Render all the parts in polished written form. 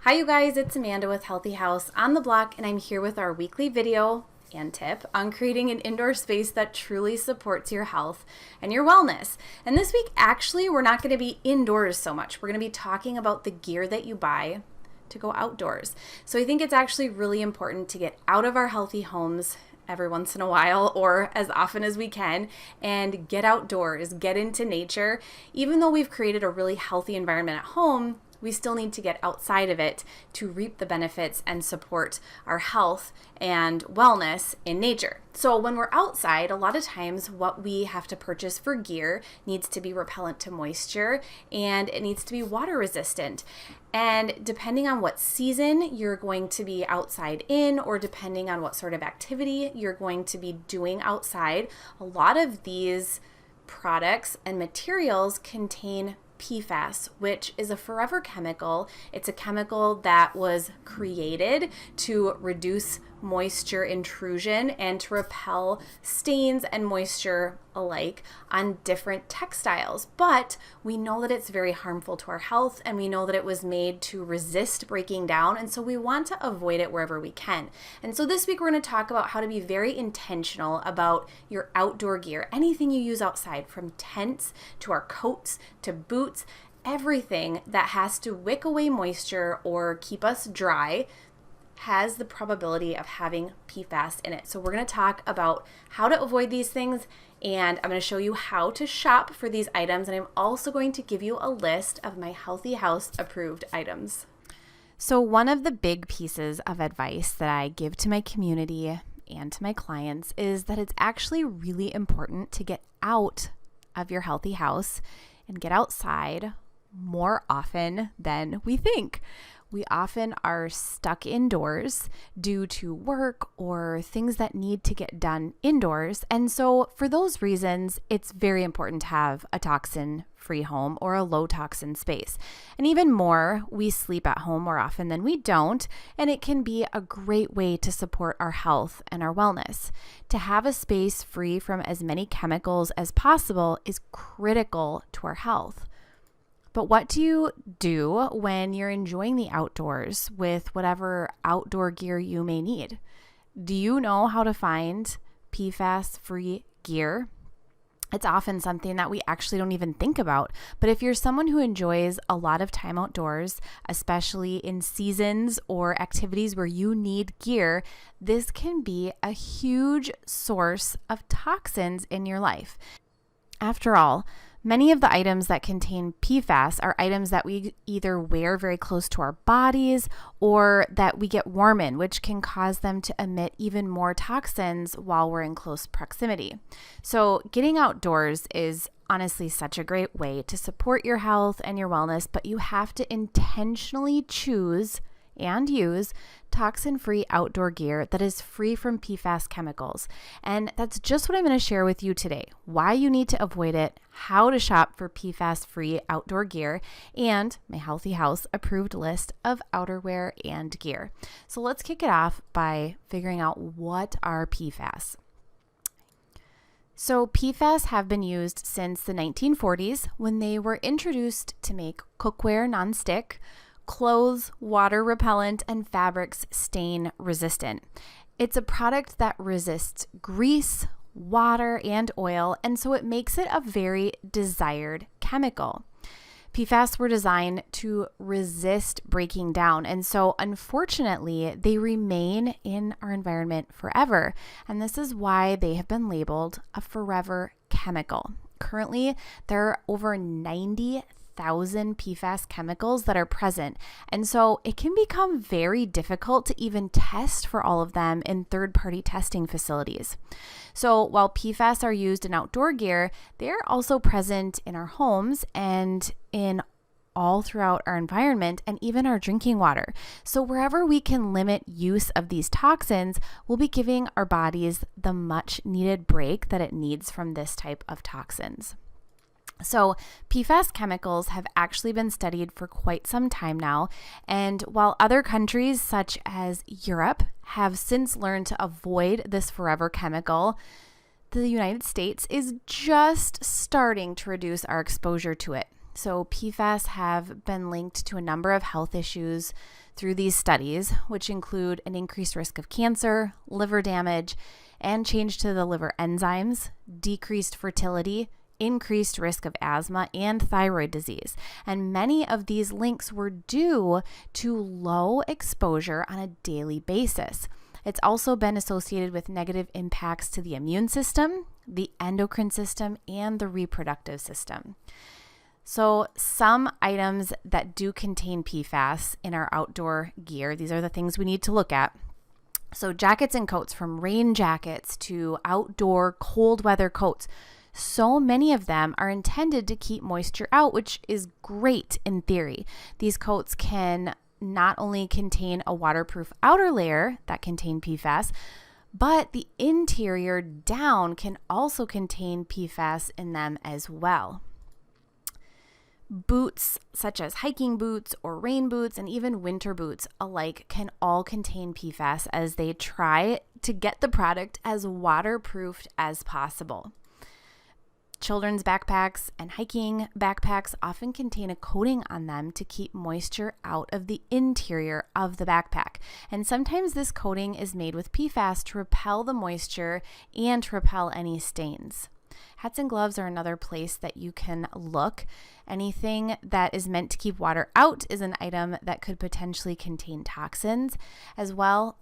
Hi you guys, it's Amanda with Healthy House on the Block, and I'm here with our weekly video and tip on creating an indoor space that truly supports your health and your wellness. And this week, actually, we're not going to be indoors so much. We're going to be talking about the gear that you buy to go outdoors. So I think it's actually really important to get out of our healthy homes every once in a while or as often as we can and get outdoors, get into nature. Even though we've created a really healthy environment at home, we still need to get outside of it to reap the benefits and support our health and wellness in nature. So when we're outside, a lot of times what we have to purchase for gear needs to be repellent to moisture and it needs to be water resistant. And depending on what season you're going to be outside in, or depending on what sort of activity you're going to be doing outside, a lot of these products and materials contain PFAS, which is a forever chemical. It's a chemical that was created to reduce moisture intrusion and to repel stains and moisture alike on different textiles. But we know that it's very harmful to our health, and we know that it was made to resist breaking down, and so we want to avoid it wherever we can. And so this week we're going to talk about how to be very intentional about your outdoor gear, anything you use outside, from tents to our coats to boots, everything that has to wick away moisture or keep us dry has the probability of having PFAS in it. So we're going to talk about how to avoid these things, and I'm going to show you how to shop for these items, and I'm also going to give you a list of my Healthy House approved items. So one of the big pieces of advice that I give to my community and to my clients is that it's actually really important to get out of your healthy house and get outside more often than we think. We often are stuck indoors due to work or things that need to get done indoors. And so for those reasons, it's very important to have a toxin-free home or a low toxin space. And even more, we sleep at home more often than we don't, and it can be a great way to support our health and our wellness. To have a space free from as many chemicals as possible is critical to our health. But what do you do when you're enjoying the outdoors with whatever outdoor gear you may need? Do you know how to find PFAS-free gear? It's often something that we actually don't even think about. But if you're someone who enjoys a lot of time outdoors, especially in seasons or activities where you need gear, this can be a huge source of toxins in your life. After all, many of the items that contain PFAS are items that we either wear very close to our bodies or that we get warm in, which can cause them to emit even more toxins while we're in close proximity. So getting outdoors is honestly such a great way to support your health and your wellness, but you have to intentionally choose and use toxin-free outdoor gear that is free from PFAS chemicals. And that's just what I'm going to share with you today: why you need to avoid it, how to shop for PFAS-free outdoor gear, and my Healthy House approved list of outerwear and gear. So let's kick it off by figuring out what are PFAS. So PFAS have been used since the 1940s when they were introduced to make cookware nonstick, clothes water repellent, and fabrics stain resistant. It's a product that resists grease, water, and oil, and so it makes it a very desired chemical. PFAS were designed to resist breaking down, and so unfortunately, they remain in our environment forever, and this is why they have been labeled a forever chemical. Currently, there are over 90,000 PFAS chemicals that are present. And so it can become very difficult to even test for all of them in third-party testing facilities. So while PFAS are used in outdoor gear, they're also present in our homes and in all throughout our environment and even our drinking water. So wherever we can limit use of these toxins, we'll be giving our bodies the much needed break that it needs from this type of toxins. So PFAS chemicals have actually been studied for quite some time now, and while other countries such as Europe have since learned to avoid this forever chemical, the United States is just starting to reduce our exposure to it. So PFAS have been linked to a number of health issues through these studies, which include an increased risk of cancer, liver damage, and change to the liver enzymes, decreased fertility, increased risk of asthma, and thyroid disease. And many of these links were due to low exposure on a daily basis. It's also been associated with negative impacts to the immune system, the endocrine system, and the reproductive system. So some items that do contain PFAS in our outdoor gear, these are the things we need to look at. So jackets and coats, from rain jackets to outdoor cold weather coats, so many of them are intended to keep moisture out, which is great in theory. These coats can not only contain a waterproof outer layer that contain PFAS, but the interior down can also contain PFAS in them as well. Boots, such as hiking boots or rain boots and even winter boots alike, can all contain PFAS as they try to get the product as waterproofed as possible. Children's backpacks and hiking backpacks often contain a coating on them to keep moisture out of the interior of the backpack. And sometimes this coating is made with PFAS to repel the moisture and to repel any stains. Hats and gloves are another place that you can look. Anything that is meant to keep water out is an item that could potentially contain toxins. As well,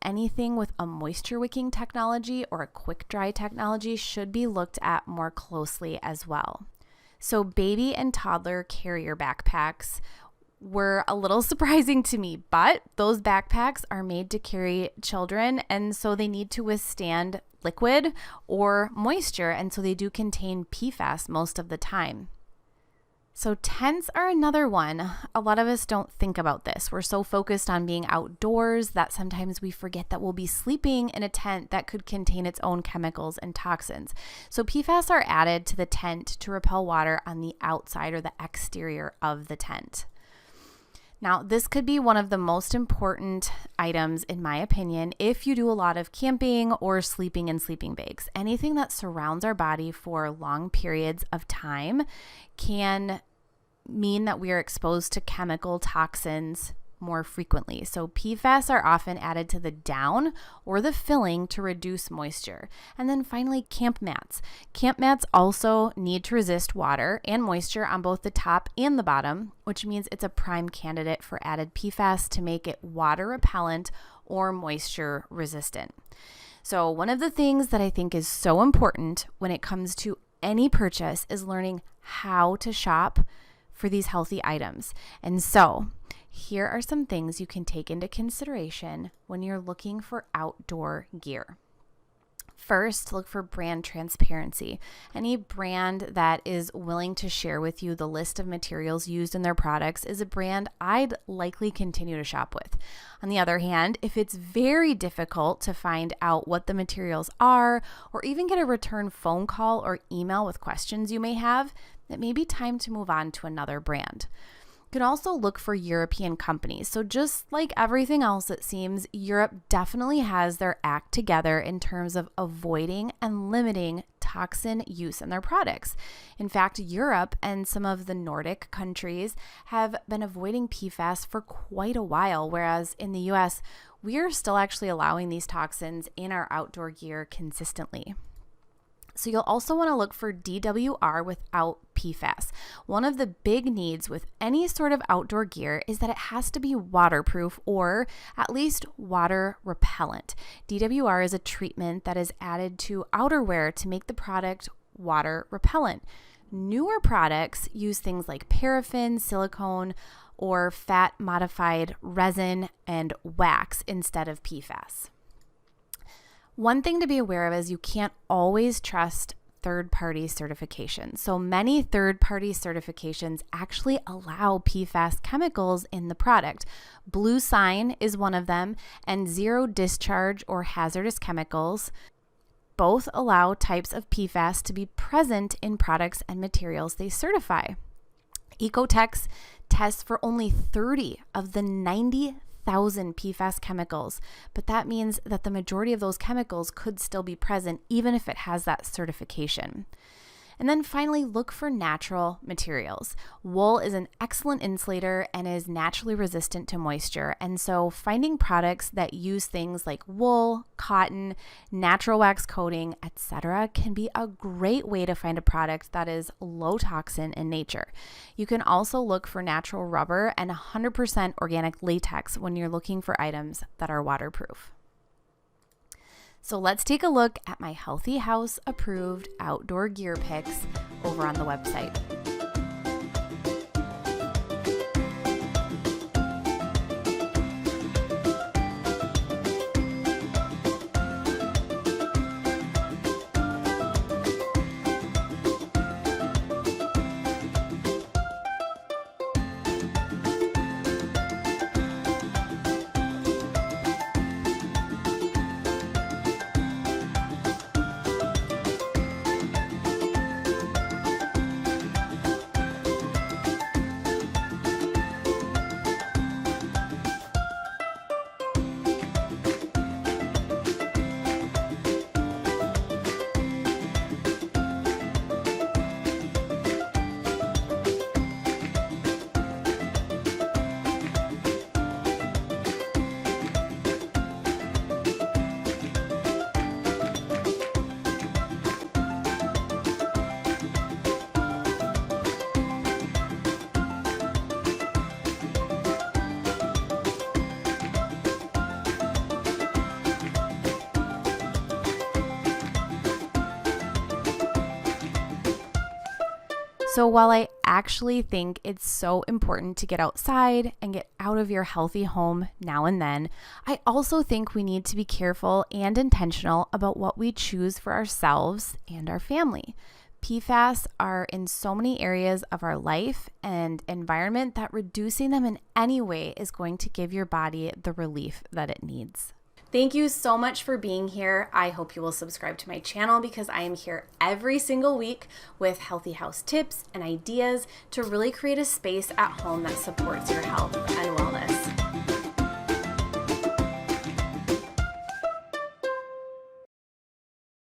anything with a moisture wicking technology or a quick dry technology should be looked at more closely as well. So baby and toddler carrier backpacks were a little surprising to me, but those backpacks are made to carry children, and so they need to withstand liquid or moisture, and so they do contain PFAS most of the time. So tents are another one. A lot of us don't think about this. We're so focused on being outdoors that sometimes we forget that we'll be sleeping in a tent that could contain its own chemicals and toxins. So PFAS are added to the tent to repel water on the outside or the exterior of the tent. Now, this could be one of the most important items, in my opinion, if you do a lot of camping or sleeping in sleeping bags. Anything that surrounds our body for long periods of time can mean that we are exposed to chemical toxins more frequently. So PFAS are often added to the down or the filling to reduce moisture. And then finally, camp mats. Camp mats also need to resist water and moisture on both the top and the bottom, which means it's a prime candidate for added PFAS to make it water repellent or moisture resistant. So one of the things that I think is so important when it comes to any purchase is learning how to shop for these healthy items. And so here are some things you can take into consideration when you're looking for outdoor gear. First, look for brand transparency. Any brand that is willing to share with you the list of materials used in their products is a brand I'd likely continue to shop with. On the other hand, if it's very difficult to find out what the materials are, or even get a return phone call or email with questions you may have, it may be time to move on to another brand. You can also look for European companies. So just like everything else, it seems Europe definitely has their act together in terms of avoiding and limiting toxin use in their products. In fact, Europe and some of the Nordic countries have been avoiding PFAS for quite a while, whereas in the US, we are still actually allowing these toxins in our outdoor gear consistently. So you'll also want to look for DWR without PFAS. One of the big needs with any sort of outdoor gear is that it has to be waterproof or at least water repellent. DWR is a treatment that is added to outerwear to make the product water repellent. Newer products use things like paraffin, silicone, or fat modified resin and wax instead of PFAS. One thing to be aware of is you can't always trust third-party certifications. So many third-party certifications actually allow PFAS chemicals in the product. Blue Sign is one of them, and Zero Discharge or Hazardous Chemicals both allow types of PFAS to be present in products and materials they certify. Ecotex tests for only 30 of the 90,000 PFAS chemicals, but that means that the majority of those chemicals could still be present even if it has that certification. And then finally, look for natural materials. Wool is an excellent insulator and is naturally resistant to moisture. And so finding products that use things like wool, cotton, natural wax coating, etc. can be a great way to find a product that is low toxin in nature. You can also look for natural rubber and 100% organic latex when you're looking for items that are waterproof. So let's take a look at my Healthy House approved outdoor gear picks over on the website. So while I actually think it's so important to get outside and get out of your healthy home now and then, I also think we need to be careful and intentional about what we choose for ourselves and our family. PFAS are in so many areas of our life and environment that reducing them in any way is going to give your body the relief that it needs. Thank you so much for being here. I hope you will subscribe to my channel because I am here every single week with Healthy House tips and ideas to really create a space at home that supports your health and wellness.